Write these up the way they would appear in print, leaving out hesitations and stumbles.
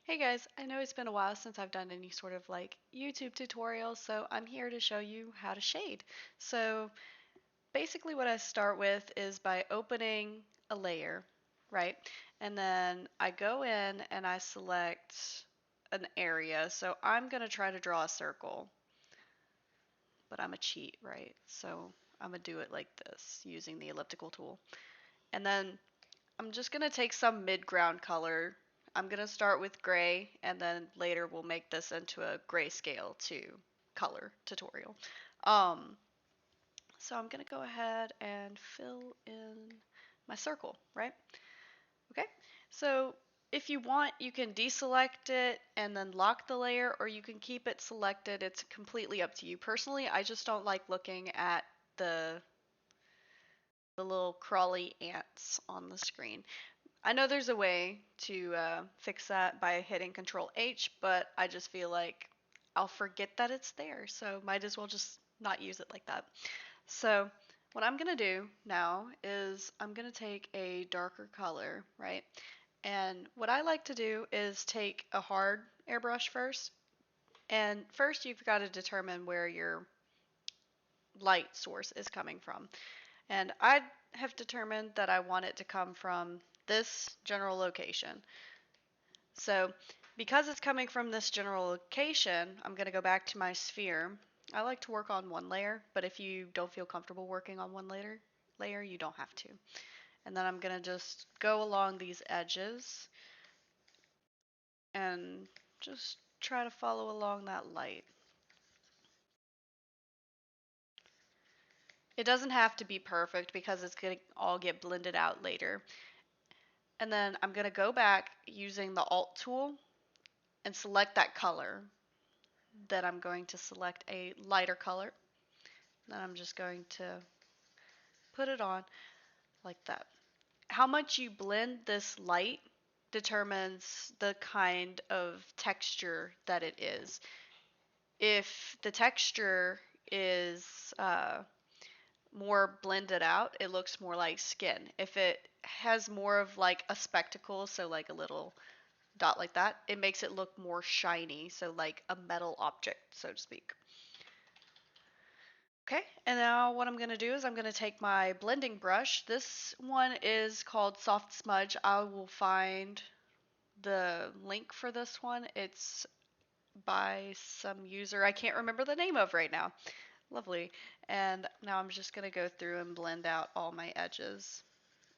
Hey guys, I know it's been a while since I've done any sort of like YouTube tutorial, so I'm here to show you how to shade. So basically what I start with is by opening a layer, right? And then I go in and I select an area. So I'm going to try to draw a circle, but I'm a cheat, right? So I'm going to do it like this using the elliptical tool. And then I'm just going to take some mid-ground color. I'm going to start with gray, and then later we'll make this into a grayscale to color tutorial. Um, so I'm going to go ahead and fill in my circle, right? Okay, so if you want, you can deselect it and then lock the layer, or you can keep it selected. It's completely up to you. Personally, I just don't like looking at the little crawly ants on the screen. I know there's a way to fix that by hitting Control H, but I just feel like I'll forget that it's there, so might as well just not use it like that. So what I'm gonna do now is I'm gonna take a darker color, right? And what I like to do is take a hard airbrush first, and first you've got to determine where your light source is coming from. And I have determined that I want it to come from this general location. So because it's coming from this general location, I'm going to go back to my sphere. I like to work on one layer, but if you don't feel comfortable working on one layer, you don't have to. And then I'm going to just go along these edges and just try to follow along that light. It doesn't have to be perfect because it's going to all get blended out later. And then I'm going to go back using the Alt tool and select that color. Then I'm going to select a lighter color. Then I'm just going to put it on like that. How much you blend this light determines the kind of texture that it is. If the texture is more blended out, it looks more like skin. If it has more of like a spectacle, so like a little dot like that, it makes it look more shiny, so like a metal object, so to speak. Okay, and now what I'm going to do is I'm going to take my blending brush. This one is called Soft Smudge. I will find the link for this one. It's by some user I can't remember the name of right now. Lovely. And now I'm just going to go through and blend out all my edges.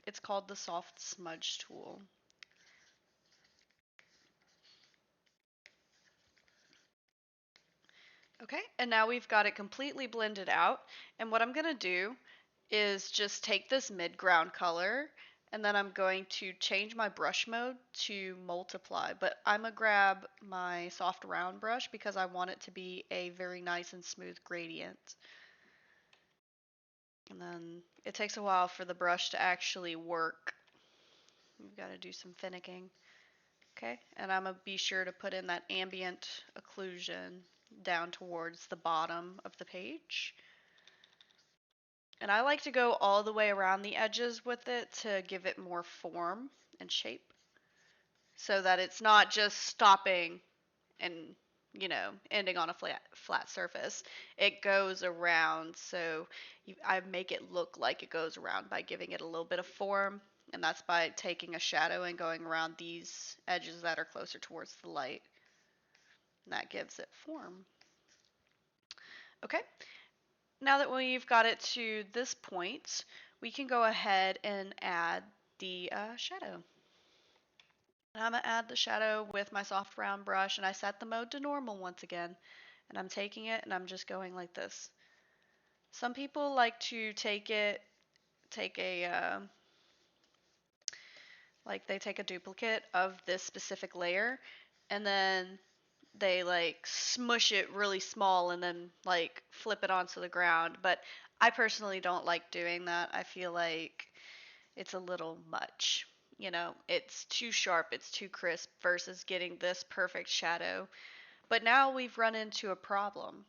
It's called the Soft Smudge tool. Okay, and now we've got it completely blended out. And what I'm going to do is just take this mid-ground color and then I'm going to change my brush mode to multiply. But I'm going to grab my soft round brush because I want it to be a very nice and smooth gradient. And then it takes a while for the brush to actually work. You've got to do some finicking. Okay, and I'm going to be sure to put in that ambient occlusion down towards the bottom of the page. And I like to go all the way around the edges with it to give it more form and shape so that it's not just stopping and ending on a flat surface. It goes around, so I make it look like it goes around by giving it a little bit of form, and that's by taking a shadow and going around these edges that are closer towards the light. And that gives it form. Okay, now that we've got it to this point, we can go ahead and add the shadow. And I'm going to add the shadow with my soft round brush, and I set the mode to normal once again. And I'm taking it and I'm just going like this. Some people like to take a, like they take a duplicate of this specific layer, and then they like smush it really small and then like flip it onto the ground. But I personally don't like doing that. I feel like it's a little much. It's too sharp, it's too crisp versus getting this perfect shadow. But now we've run into a problem.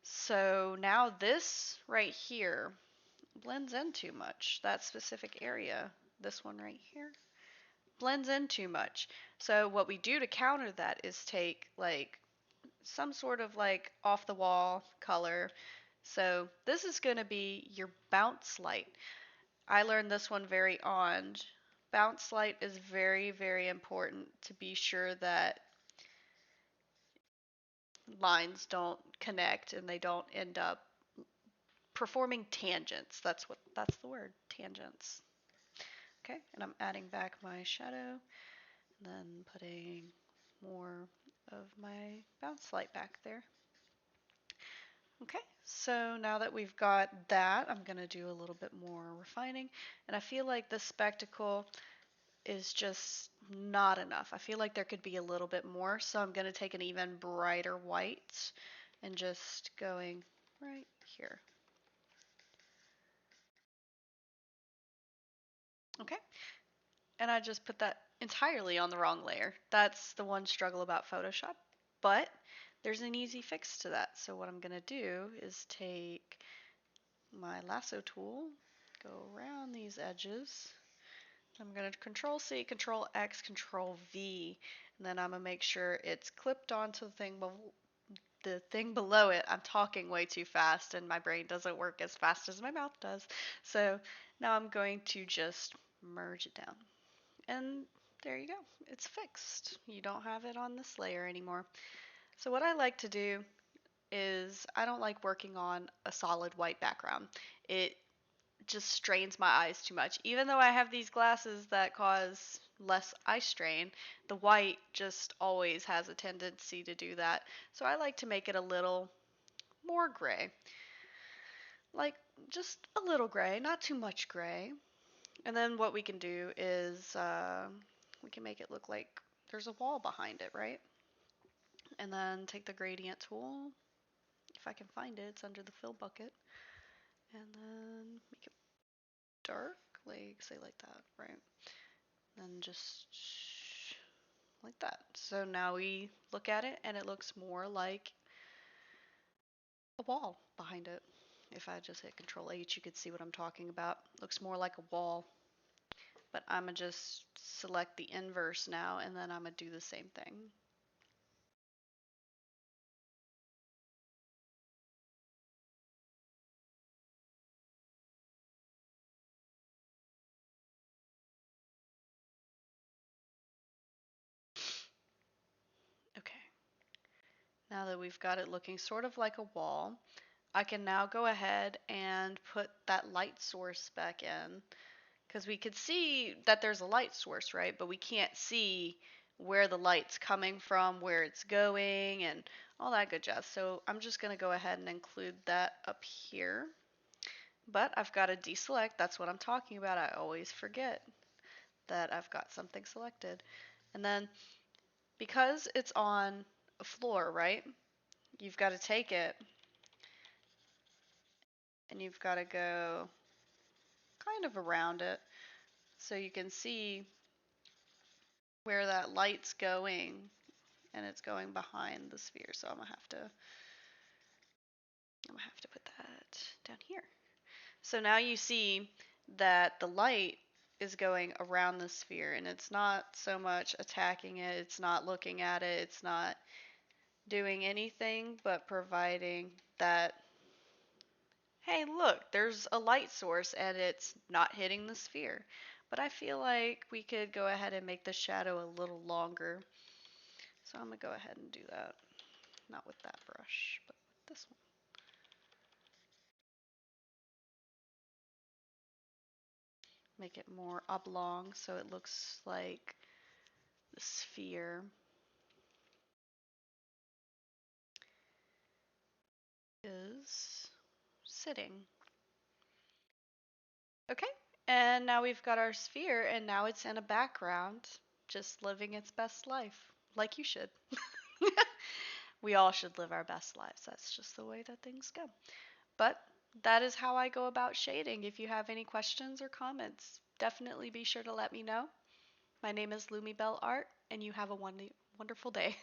So now this right here blends in too much, that specific area. This one right here blends in too much. So what we do to counter that is take like some sort of like off the wall color. So this is going to be your bounce light. I learned this one very on. Bounce light is very, very important to be sure that lines don't connect and they don't end up performing tangents. That's the word, tangents. Okay, and I'm adding back my shadow and then putting more of my bounce light back there. Okay, so now that we've got that, I'm going to do a little bit more refining. And I feel like the spectacle is just not enough. I feel like there could be a little bit more, so I'm going to take an even brighter white and just going right here. Okay, and I just put that entirely on the wrong layer. That's the one struggle about Photoshop, but there's an easy fix to that. So what I'm going to do is take my lasso tool, go around these edges. I'm going to Control C, Control X, Control V, and then I'm going to make sure it's clipped onto the thing below it. I'm talking way too fast and my brain doesn't work as fast as my mouth does. So now I'm going to just merge it down. And there you go. It's fixed. You don't have it on this layer anymore. So what I like to do is I don't like working on a solid white background. It just strains my eyes too much. Even though I have these glasses that cause less eye strain, the white just always has a tendency to do that. So I like to make it a little more gray. Like just a little gray, not too much gray. And then what we can do is we can make it look like there's a wall behind it, right? And then take the gradient tool. If I can find it, it's under the fill bucket. And then make it dark, like say like that, right? And just like that. So now we look at it and it looks more like a wall behind it. If I just hit Control H, you could see what I'm talking about. Looks more like a wall. But I'm going to just select the inverse now and then I'm going to do the same thing. Okay. Now that we've got it looking sort of like a wall, I can now go ahead and put that light source back in because we could see that there's a light source, right? But we can't see where the light's coming from, where it's going, and all that good jazz. So I'm just going to go ahead and include that up here. But I've got to deselect. That's what I'm talking about. I always forget that I've got something selected. And then because it's on a floor, right? You've got to take it and you've got to go kind of around it so you can see where that light's going, and it's going behind the sphere. So I'm gonna have to put that down here. So now you see that the light is going around the sphere and it's not so much attacking it, it's not looking at it, it's not doing anything but providing that, hey, look, there's a light source and it's not hitting the sphere. But I feel like we could go ahead and make the shadow a little longer. So I'm going to go ahead and do that. Not with that brush, but with this one. Make it more oblong so it looks like the sphere is sitting. Okay, and now we've got our sphere and now it's in a background just living its best life, like you should. We all should live our best lives. That's just the way that things go. But that is how I go about shading. If you have any questions or comments, definitely be sure to let me know. My name is Lumi Bell Art, and you have a wonderful day.